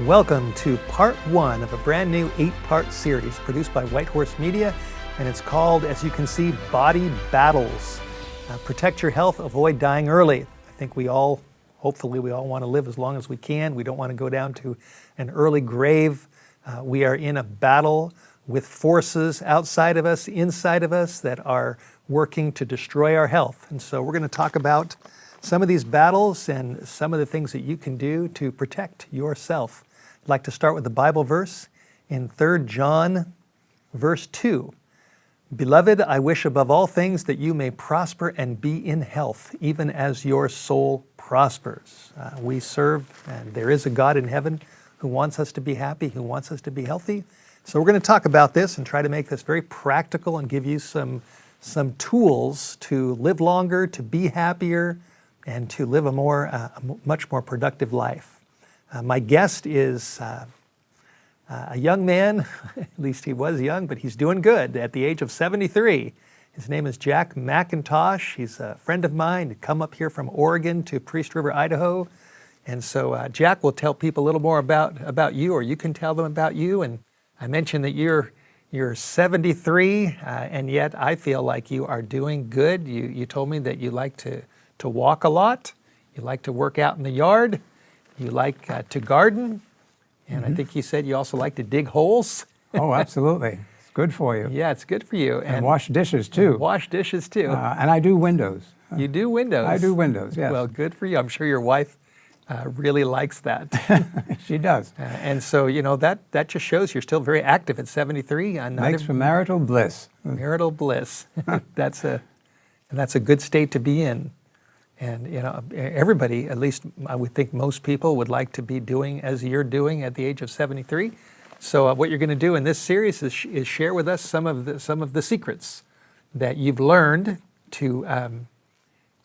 welcome to part one of a brand new 8-part series produced by White Horse Media, and it's called, as you can see, Body Battles. Protect your health, avoid dying early. I think hopefully we all want to live as long as we can. We don't want to go down to an early grave. We are in a battle with forces outside of us, inside of us, that are working to destroy our health. And so we're going to talk about some of these battles and some of the things that you can do to protect yourself. I'd like to start with the Bible verse in 3 John, verse 2. Beloved, I wish above all things that you may prosper and be in health, even as your soul prospers. We serve, and there is a God in heaven who wants us to be happy, who wants us to be healthy. So we're going to talk about this and try to make this very practical and give you some tools to live longer, to be happier, and to live a much more productive life. My guest is a young man, at least he was young, but he's doing good at the age of 73. His name is Jack McIntosh. He's a friend of mine. He'd come up here from Oregon to Priest River, Idaho. And so Jack will tell people a little more about you, or you can tell them about you. And I mentioned that you're 73, and yet I feel like you are doing good. You told me that you like to walk a lot, you like to work out in the yard, you like to garden, and I think you said you also like to dig holes. Oh, absolutely. It's good for you. Yeah, it's good for you. And wash dishes too. Wash dishes too. And I do windows. You do windows? I do windows, yes. Well, good for you. I'm sure your wife really likes that. She does. And so, that just shows you're still very active at 73. Makes for marital bliss. Marital bliss. That's a good state to be in. And everybody, at least I would think most people, would like to be doing as you're doing at the age of 73. So what you're going to do in this series is share with us some of the secrets that you've learned to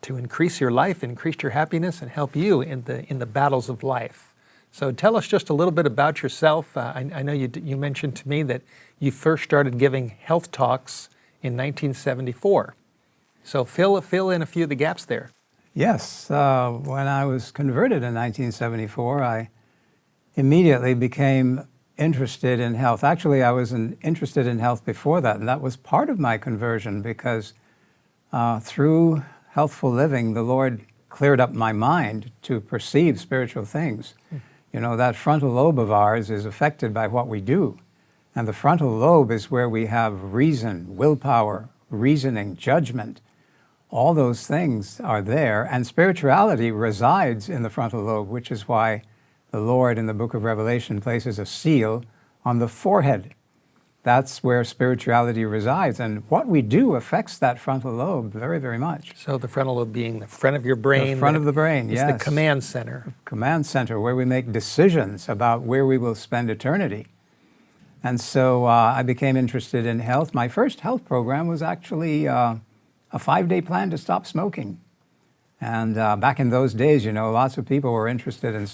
increase your life, increase your happiness, and help you in the battles of life. So tell us just a little bit about yourself. I know you mentioned to me that you first started giving health talks in 1974. So fill in a few of the gaps there. Yes, when I was converted in 1974, I immediately became interested in health. Actually, I was interested in health before that, and that was part of my conversion because through healthful living, the Lord cleared up my mind to perceive spiritual things. That frontal lobe of ours is affected by what we do, and the frontal lobe is where we have reason, willpower, reasoning, judgment. All those things are there, and spirituality resides in the frontal lobe, which is why the Lord in the book of Revelation places a seal on the forehead. That's where spirituality resides, and what we do affects that frontal lobe very, very much. So the frontal lobe being the front of your brain. The front of the brain, yes. It's the command center. The command center, where we make decisions about where we will spend eternity. And so I became interested in health. My first health program was actually a 5-day plan to stop smoking. And back in those days, lots of people were interested in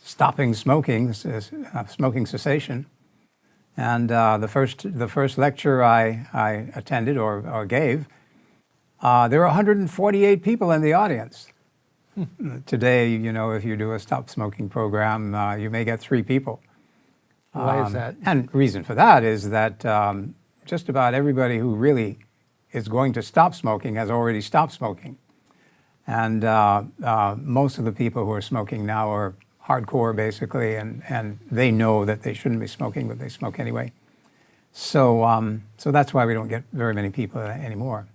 stopping smoking, smoking cessation. And the first lecture I attended or gave, there were 148 people in the audience. Today, if you do a stop smoking program, you may get 3 people. Why is that? And the reason for that is that just about everybody who really is going to stop smoking has already stopped smoking. And most of the people who are smoking now are hardcore, basically, and they know that they shouldn't be smoking, but they smoke anyway. So that's why we don't get very many people anymore.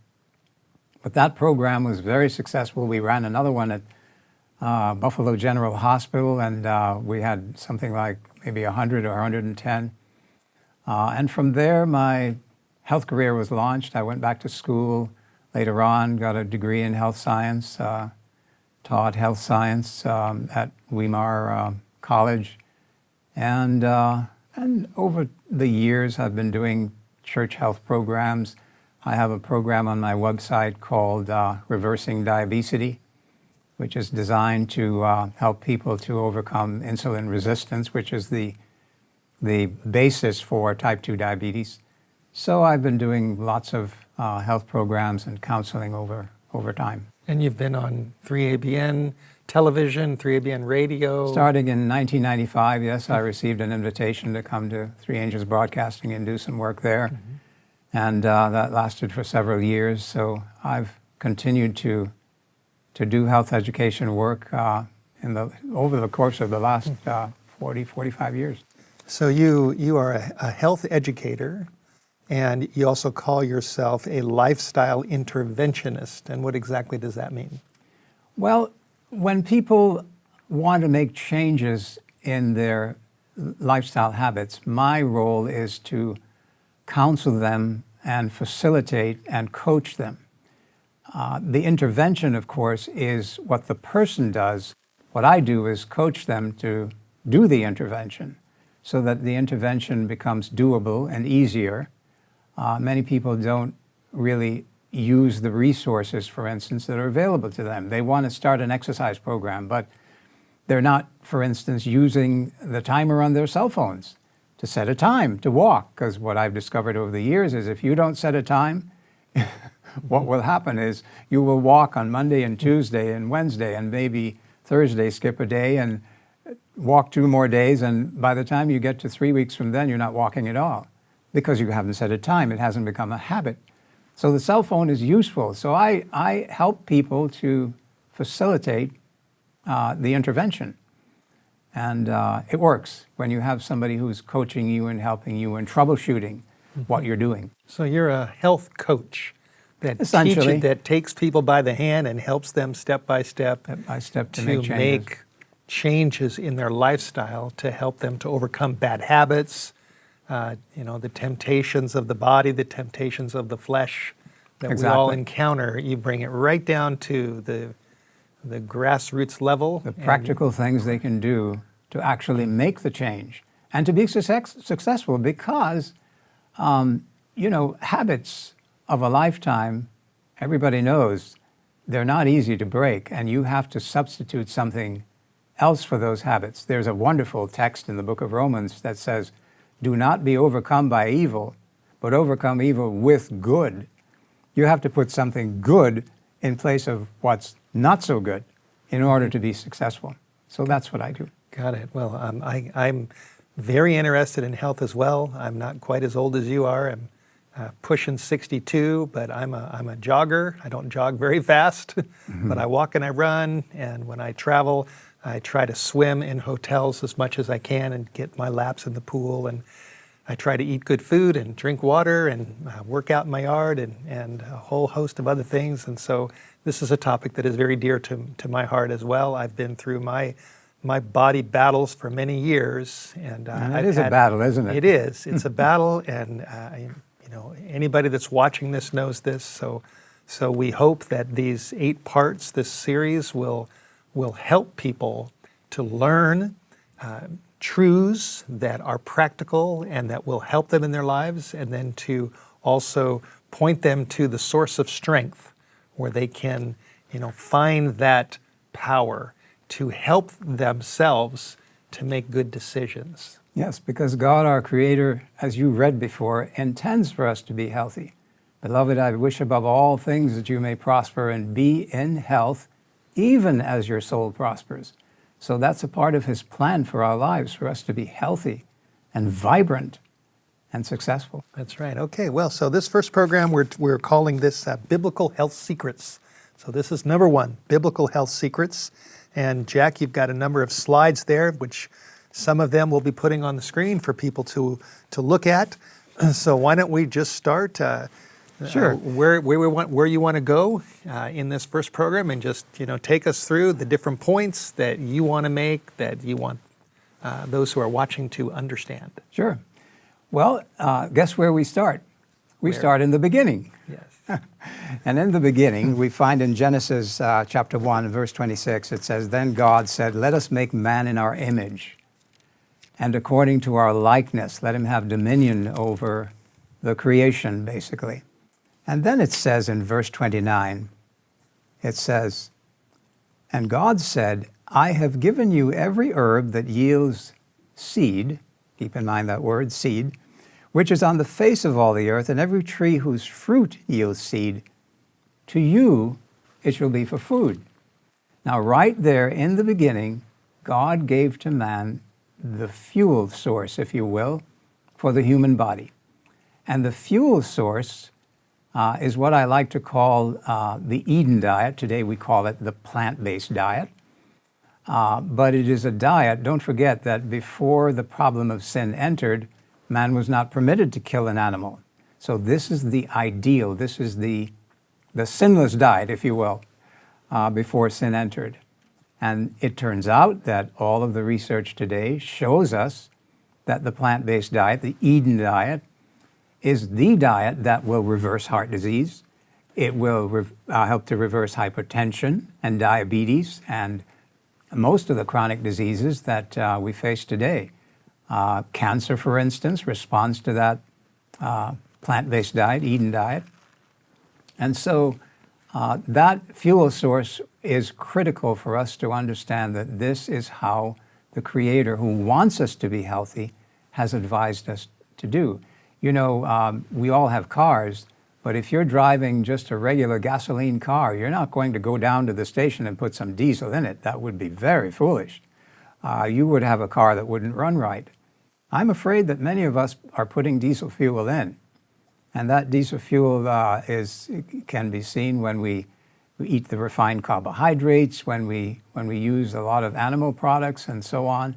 But that program was very successful. We ran another one at Buffalo General Hospital, and we had something like maybe 100 or 110. And from there, my health career was launched. I went back to school later on, got a degree in health science, taught health science at Weimar College. And over the years, I've been doing church health programs. I have a program on my website called Reversing Diabetes, which is designed to help people to overcome insulin resistance, which is the basis for type 2 diabetes. So I've been doing lots of health programs and counseling over time. And you've been on 3ABN, television, 3ABN radio. Starting in 1995, yes, I received an invitation to come to Three Angels Broadcasting and do some work there. And that lasted for several years. So I've continued to do health education work over the course of the last 40, 45 years. So you are a health educator, and you also call yourself a lifestyle interventionist. And what exactly does that mean? Well, when people want to make changes in their lifestyle habits, my role is to counsel them and facilitate and coach them. The intervention, of course, is what the person does. What I do is coach them to do the intervention so that the intervention becomes doable and easier. Many people don't really use the resources, for instance, that are available to them. They want to start an exercise program, but they're not, for instance, using the timer on their cell phones to set a time to walk. Because what I've discovered over the years is if you don't set a time, what will happen is you will walk on Monday and Tuesday and Wednesday and maybe Thursday, skip a day and walk 2 more days. And by the time you get to 3 weeks from then, you're not walking at all because you haven't set a time. It hasn't become a habit. So the cell phone is useful. So I help people to facilitate the intervention. And it works when you have somebody who's coaching you and helping you and troubleshooting what you're doing. So you're a health coach that takes people by the hand and helps them step by step to make changes in their lifestyle to help them to overcome bad habits, the temptations of the body, the temptations of the flesh that we all encounter. You bring it right down to the grassroots level. The practical things they can do to actually make the change and to be successful because, habits of a lifetime, everybody knows they're not easy to break, and you have to substitute something else for those habits. There's a wonderful text in the book of Romans that says, "Do not be overcome by evil, but overcome evil with good." You have to put something good in place of what's not so good in order to be successful. So that's what I do. Got it. Well, I'm very interested in health as well. I'm not quite as old as you are. I'm pushing 62, but I'm a jogger. I don't jog very fast, but I walk and I run. And when I travel, I try to swim in hotels as much as I can and get my laps in the pool. And I try to eat good food and drink water and work out in my yard and a whole host of other things. And so this is a topic that is very dear to my heart as well. I've been through my body battles for many years. And it is a battle, isn't it? It is. It's a battle. And anybody that's watching this knows this. So we hope that these 8 parts, this series, will help people to learn truths that are practical and that will help them in their lives, and then to also point them to the source of strength where they can, find that power to help themselves to make good decisions. Yes, because God, our Creator, as you read before, intends for us to be healthy. Beloved, I wish above all things that you may prosper and be in health, even as your soul prospers. So that's a part of His plan for our lives, for us to be healthy and vibrant and successful. That's right. Okay, well, so this first program, we're calling this Biblical Health Secrets. So this is number 1, Biblical Health Secrets. And Jack, you've got a number of slides there, which some of them we'll be putting on the screen for people to look at. So why don't we just start Sure. Where you want to go in this first program, and just take us through the different points that you want to make, that you want those who are watching to understand. Sure. Well, guess where we start? We start in the beginning. Yes. And in the beginning, we find in Genesis chapter 1, verse 26, it says, "Then God said, let us make man in our image, and according to our likeness, let him have dominion over the creation," basically. And then it says in verse 29, it says, "And God said, I have given you every herb that yields seed," keep in mind that word, seed, "which is on the face of all the earth, and every tree whose fruit yields seed. To you it shall be for food." Now, right there in the beginning, God gave to man the fuel source, if you will, for the human body. And the fuel source is what I like to call the Eden diet. Today we call it the plant-based diet. But it is a diet. Don't forget that before the problem of sin entered, man was not permitted to kill an animal. So this is the ideal. This is the sinless diet, if you will, before sin entered. And it turns out that all of the research today shows us that the plant-based diet, the Eden diet, is the diet that will reverse heart disease. It will help to reverse hypertension and diabetes and most of the chronic diseases that we face today. Cancer, for instance, responds to that plant-based diet, Eden diet. And so that fuel source is critical for us to understand that this is how the Creator, who wants us to be healthy, has advised us to do. You know, we all have cars, but if you're driving just a regular gasoline car, you're not going to go down to the station and put some diesel in it. That would be very foolish. You would have a car that wouldn't run right. I'm afraid that many of us are putting diesel fuel in. And that diesel fuel can be seen when we eat the refined carbohydrates, when we use a lot of animal products and so on.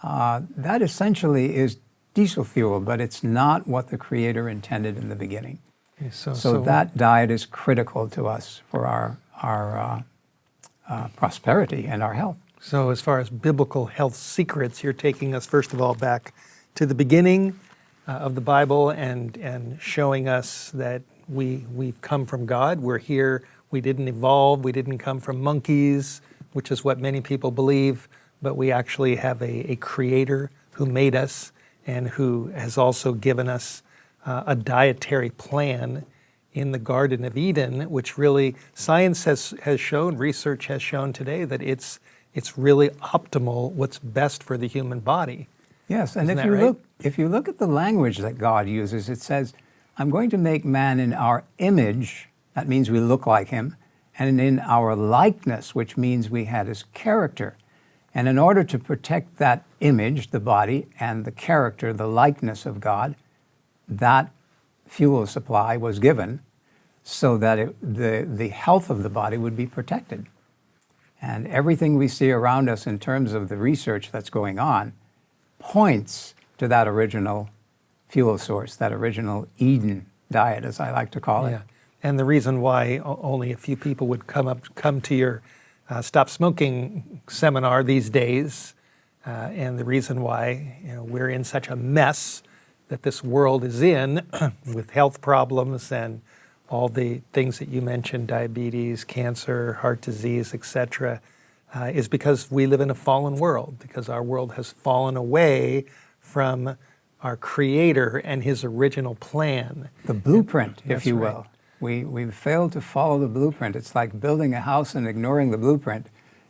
That essentially is diesel fuel, but it's not what the Creator intended in the beginning. Okay, so that diet is critical to us for our prosperity and our health. So as far as biblical health secrets, you're taking us, first of all, back to the beginning of the Bible and showing us that we've come from God. We're here. We didn't evolve. We didn't come from monkeys, which is what many people believe, but we actually have a Creator who made us and who has also given us a dietary plan in the Garden of Eden, which really science has shown, research has shown today that it's really optimal, what's best for the human body. Yes, and Isn't if you look at the language that God uses, it says, I'm going to make man in our image, that means we look like him, and in our likeness, which means we had his character. And in order to protect that image, the body, and the character, the likeness of God, that fuel supply was given so that the health of the body would be protected. And everything we see around us in terms of the research that's going on points to that original fuel source, that original Eden diet, as I like to call it. Yeah. And the reason why only a few people would come to your Stop Smoking seminar these days, and the reason why we're in such a mess that this world is in with health problems and all the things that you mentioned, diabetes, cancer, heart disease, etc., is because we live in a fallen world, because our world has fallen away from our Creator and His original plan. The blueprint, if you right. will. We've failed to follow the blueprint. It's like building a house and ignoring the blueprint,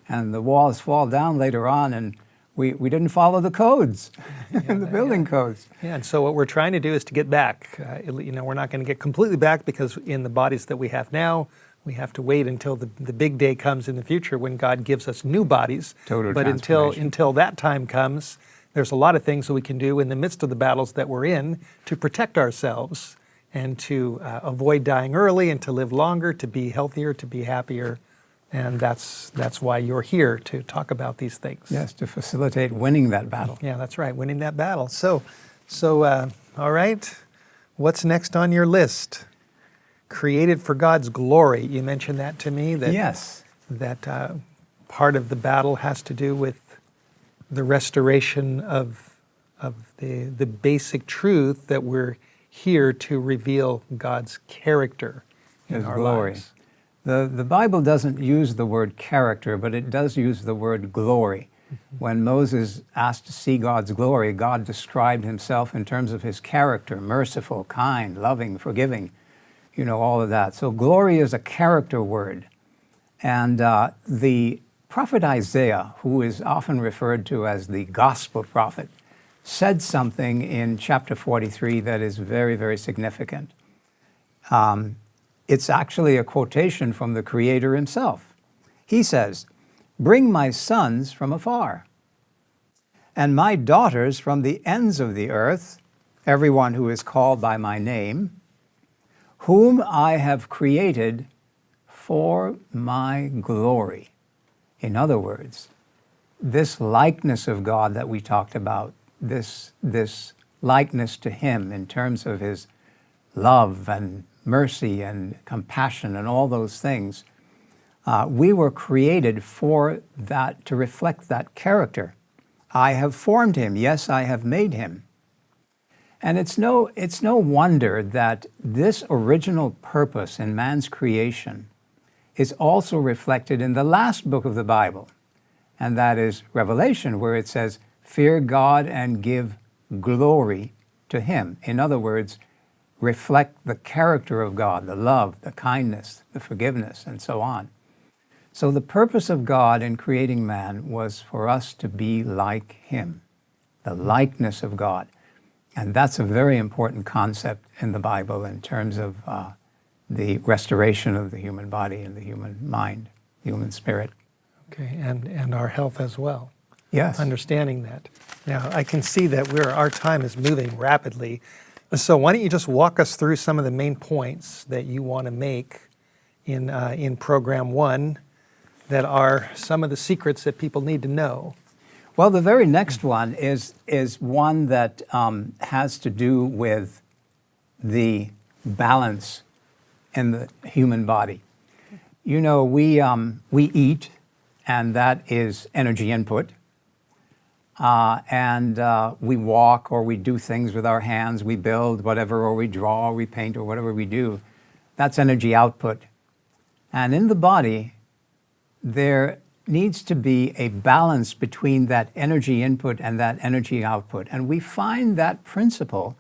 and the walls fall down later on, and we didn't follow the codes, the building codes. Yeah, and so what we're trying to do is to get back. We're not going to get completely back because in the bodies that we have now, we have to wait until the big day comes in the future when God gives us new bodies. Total but until that time comes, there's a lot of things that we can do in the midst of the battles that we're in to protect ourselves and to avoid dying early and to live longer, to be healthier, to be happier. And that's why you're here, to talk about these things. Yes, to facilitate winning that battle. Yeah, that's right, winning that battle. So all right, what's next on your list? Created for God's glory. You mentioned that to me. Yes. That part of the battle has to do with the restoration of the basic truth that we're here to reveal God's character in His our glory. lives. The Bible doesn't use the word character, but it does use the word glory. Mm-hmm. When Moses asked to see God's glory, God described himself in terms of his character, merciful, kind, loving, forgiving, all of that. So glory is a character word. And the prophet Isaiah, who is often referred to as the gospel prophet, said something in chapter 43 that is very, very significant. It's actually a quotation from the Creator himself. He says, bring my sons from afar, and my daughters from the ends of the earth, everyone who is called by my name, whom I have created for my glory. In other words, this likeness of God that we talked about, this likeness to Him in terms of His love and mercy and compassion and all those things, we were created for that, to reflect that character. I have formed him. Yes, I have made him. And it's no wonder that this original purpose in man's creation is also reflected in the last book of the Bible, and that is Revelation, where it says, fear God and give glory to him. In other words, reflect the character of God, the love, the kindness, the forgiveness, and so on. So the purpose of God in creating man was for us to be like him, the likeness of God. And that's a very important concept in the Bible in terms of the restoration of the human body and the human mind, the human spirit. Okay, and our health as well. Yes. Understanding that. Now, I can see that our time is moving rapidly. So why don't you just walk us through some of the main points that you want to make in Program 1 that are some of the secrets that people need to know? Well, the very next one is one that has to do with the balance in the human body. You know, we eat, and that is energy input. And we walk, or we do things with our hands, we build whatever, or we draw, or we paint, or whatever we do. That's energy output. And in the body, there needs to be a balance between that energy input and that energy output. And we find that principle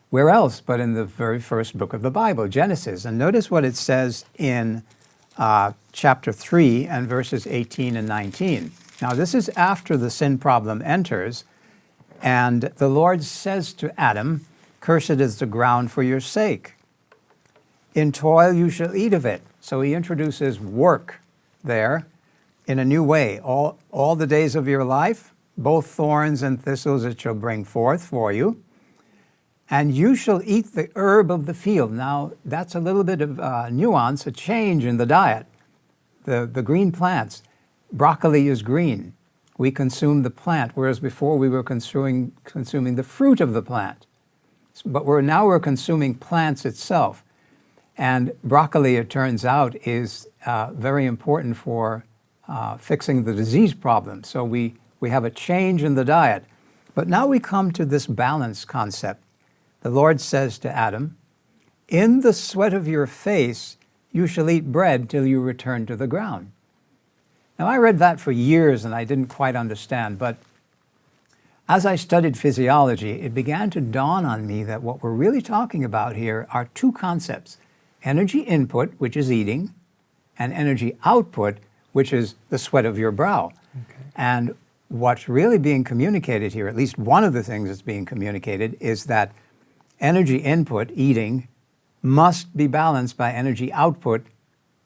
where else but in the very first book of the Bible, Genesis. And notice what it says in chapter 3 and verses 18 and 19. Now, this is after the sin problem enters, and the Lord says to Adam, cursed is the ground for your sake. In toil you shall eat of it. So he introduces work there in a new way. All the days of your life, both thorns and thistles it shall bring forth for you. And you shall eat the herb of the field. Now, that's a little bit of nuance, a change in the diet. The green plants. Broccoli is green. We consume the plant, whereas before we were consuming the fruit of the plant. But now we're consuming plants itself. And broccoli, it turns out, is very important for fixing the disease problem. So we have a change in the diet. But now we come to this balance concept. The Lord says to Adam, in the sweat of your face you shall eat bread till you return to the ground. Now, I read that for years and I didn't quite understand, but as I studied physiology, it began to dawn on me that what we're really talking about here are two concepts: energy input, which is eating, and energy output, which is the sweat of your brow. Okay. And what's really being communicated here, at least one of the things that's being communicated, is that energy input, eating, must be balanced by energy output,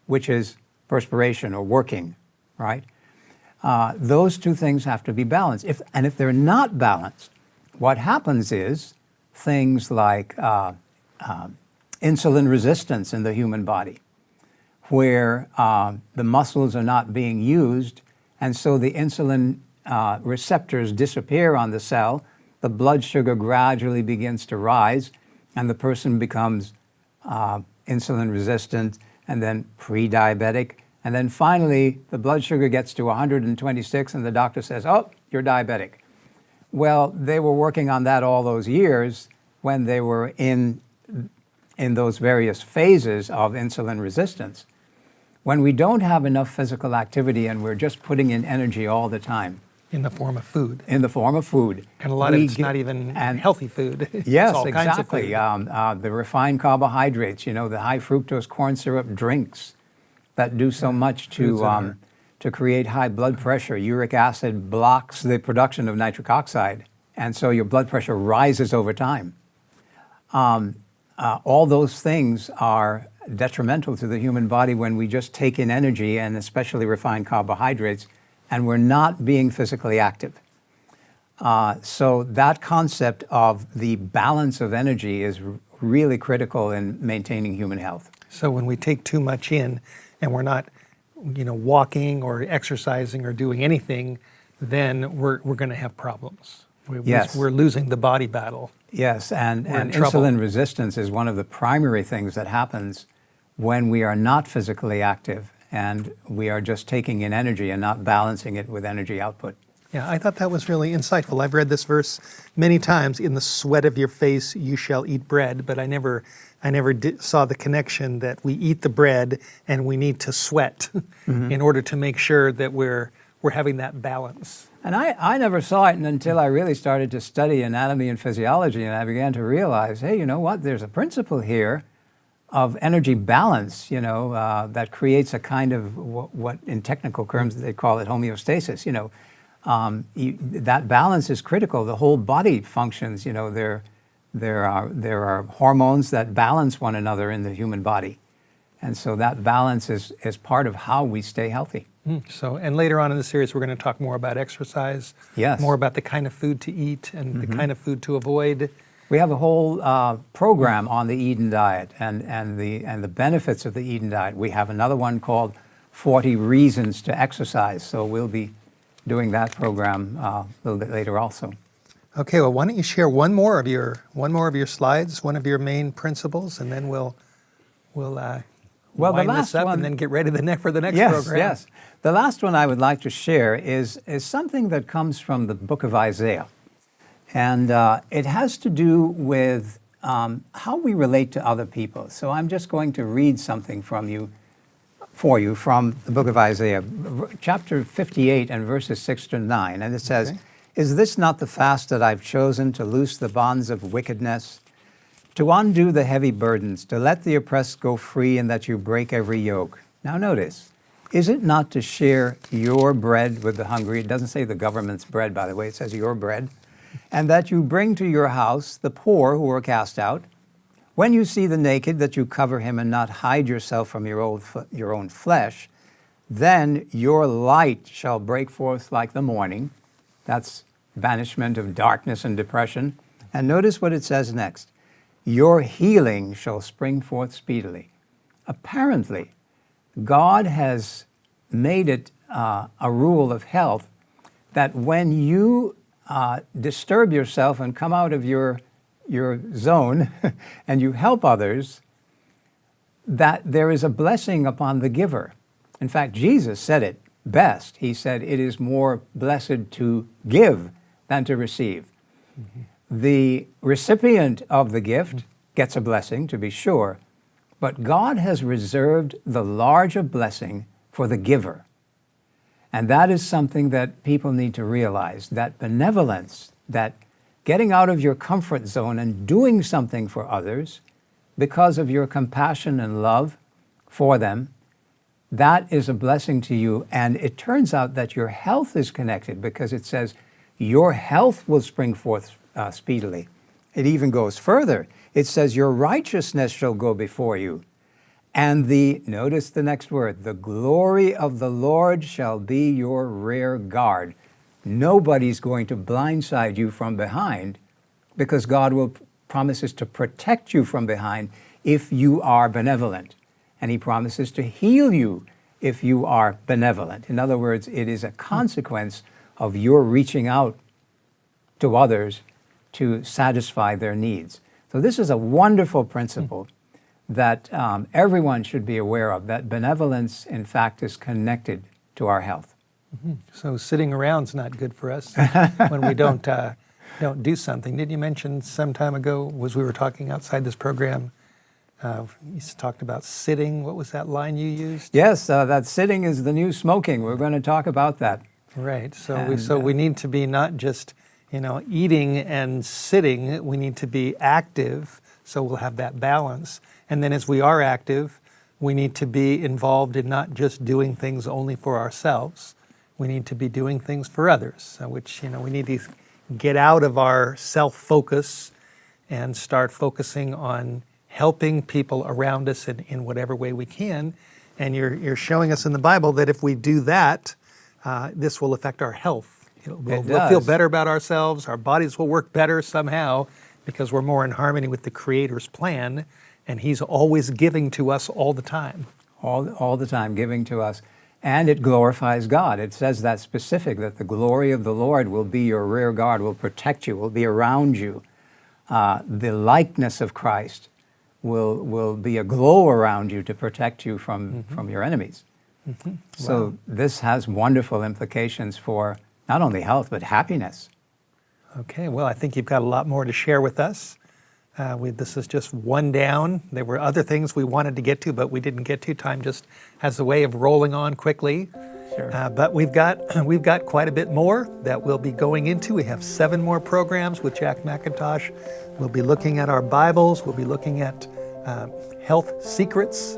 which is perspiration or working. Right? Those two things have to be balanced. If they're not balanced, what happens is things like insulin resistance in the human body, where the muscles are not being used, and so the insulin receptors disappear on the cell, the blood sugar gradually begins to rise, and the person becomes insulin resistant, and then pre-diabetic. And then finally, the blood sugar gets to 126 and the doctor says, oh, you're diabetic. Well, they were working on that all those years when they were in those various phases of insulin resistance. When we don't have enough physical activity and we're just putting in energy all the time. In the form of food. In the form of food. And a lot of it's not even healthy food. Yes, all exactly. Kinds of food. The refined carbohydrates, the high fructose corn syrup drinks that do so much to create high blood pressure. Uric acid blocks the production of nitric oxide, and so your blood pressure rises over time. All those things are detrimental to the human body when we just take in energy, and especially refined carbohydrates, and we're not being physically active. So that concept of the balance of energy is really critical in maintaining human health. So when we take too much in and we're not, walking or exercising or doing anything, then we're going to have problems. Yes. We're losing the body battle. Yes, and trouble. insulin resistance is one of the primary things that happens when we are not physically active and we are just taking in energy and not balancing it with energy output. Yeah, I thought that was really insightful. I've read this verse many times, in the sweat of your face you shall eat bread, but I never saw the connection that we eat the bread and we need to sweat in order to make sure that we're having that balance. And I never saw it until I really started to study anatomy and physiology, and I began to realize, hey, you know what, there's a principle here of energy balance, that creates a kind of what in technical terms they call it homeostasis. That balance is critical. The whole body functions. There are hormones that balance one another in the human body, and so that balance is part of how we stay healthy. And later on in the series, we're going to talk more about exercise, Yes. more about the kind of food to eat and the kind of food to avoid. We have a whole program on the Eden diet and the benefits of the Eden diet. We have another one called 40 Reasons to Exercise. So we'll be doing that program a little bit later also. Okay, well, why don't you share one more of your slides, one of your main principles, and then we'll wind this up and then get ready for the next program. Yes. The last one I would like to share is something that comes from the book of Isaiah. And it has to do with how we relate to other people. So I'm just going to read something for you from the book of Isaiah, chapter 58 and verses 6 to 9. And it says, Is this not the fast that I've chosen, to loose the bonds of wickedness, to undo the heavy burdens, to let the oppressed go free, and that you break every yoke? Now notice, is it not to share your bread with the hungry? It doesn't say the government's bread, by the way. It says your bread. And that you bring to your house the poor who are cast out. When you see the naked, that you cover him and not hide yourself from your own flesh. Then your light shall break forth like the morning. That's banishment of darkness and depression. And notice what it says next. Your healing shall spring forth speedily. Apparently, God has made it a rule of health that when you disturb yourself and come out of your zone and you help others, that there is a blessing upon the giver. In fact, Jesus said it best. He said, it is more blessed to give than to receive. The recipient of the gift gets a blessing, to be sure, but God has reserved the larger blessing for the giver. And that is something that people need to realize, that benevolence, that getting out of your comfort zone and doing something for others because of your compassion and love for them, that is a blessing to you. And it turns out that your health is connected, because it says your health will spring forth speedily. It even goes further. It says your righteousness shall go before you. And notice the next word, the glory of the Lord shall be your rear guard. Nobody's going to blindside you from behind, because God promises to protect you from behind if you are benevolent. And he promises to heal you if you are benevolent. In other words, it is a consequence of your reaching out to others to satisfy their needs. So this is a wonderful principle that everyone should be aware of, that benevolence, in fact, is connected to our health. So sitting around's not good for us when we don't do something. Did you mention some time ago, as we were talking outside this program, you talked about sitting? What was that line you used? Yes, that sitting is the new smoking. We're going to talk about that. Right. So we need to be not just eating and sitting. We need to be active, so we'll have that balance. And then as we are active, we need to be involved in not just doing things only for ourselves. We need to be doing things for others, which we need to get out of our self-focus and start focusing on helping people around us in whatever way we can. And you're showing us in the Bible that if we do that, this will affect our health. We'll does. feel better about ourselves. Our bodies will work better somehow because we're more in harmony with the Creator's plan, and He's always giving to us all the time. All the time, giving to us. And it glorifies God. It says that specific, that the glory of the Lord will be your rear guard, will protect you, will be around you. The likeness of Christ will be a glow around you to protect you from your enemies. Mm-hmm. So Wow. this has wonderful implications for not only health, but happiness. Okay, well, I think you've got a lot more to share with us. This is just one down. There were other things we wanted to get to, but we didn't get to. Time just has a way of rolling on quickly. Sure. But we've got quite a bit more that we'll be going into. We have 7 more programs with Jack McIntosh. We'll be looking at our Bibles. We'll be looking at health secrets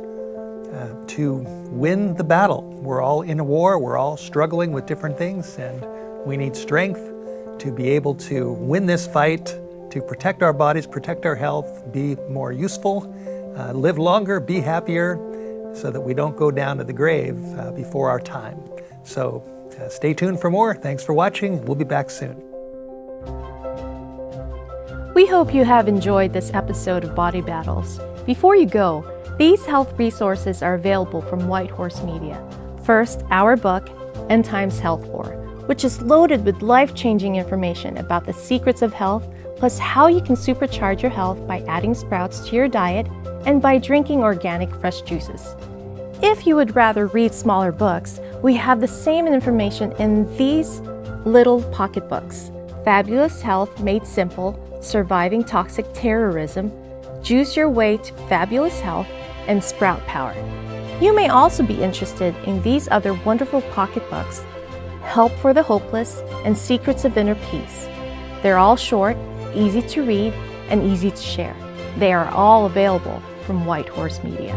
to win the battle. We're all in a war. We're all struggling with different things, and we need strength to be able to win this fight, to protect our bodies, protect our health, be more useful, live longer, be happier, so that we don't go down to the grave before our time. So stay tuned for more. Thanks for watching. We'll be back soon. We hope you have enjoyed this episode of Body Battles. Before you go, these health resources are available from White Horse Media. First, our book, End Times Health War, which is loaded with life-changing information about the secrets of health, plus how you can supercharge your health by adding sprouts to your diet and by drinking organic fresh juices. If you would rather read smaller books, we have the same information in these little pocketbooks: Fabulous Health Made Simple, Surviving Toxic Terrorism, Juice Your Way to Fabulous Health, and Sprout Power. You may also be interested in these other wonderful pocketbooks: Help for the Hopeless and Secrets of Inner Peace. They're all short, easy to read, and easy to share. They are all available from White Horse Media.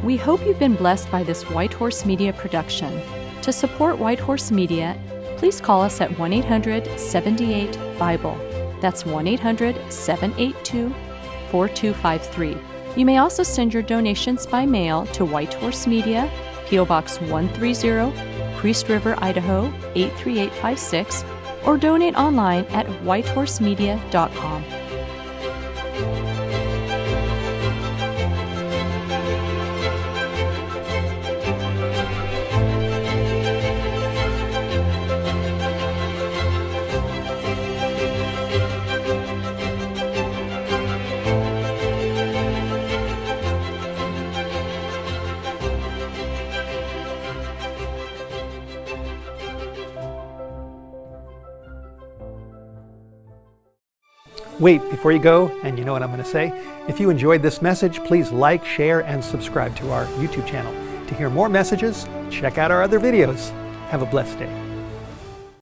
We hope you've been blessed by this White Horse Media production. To support White Horse Media, please call us at 1-800-78-BIBLE. That's 1-800-782-4253. You may also send your donations by mail to White Horse Media, P.O. Box 130, Priest River, Idaho 83856, or donate online at whitehorsemedia.com. Wait, before you go, and you know what I'm going to say, if you enjoyed this message, please like, share, and subscribe to our YouTube channel. To hear more messages, check out our other videos. Have a blessed day.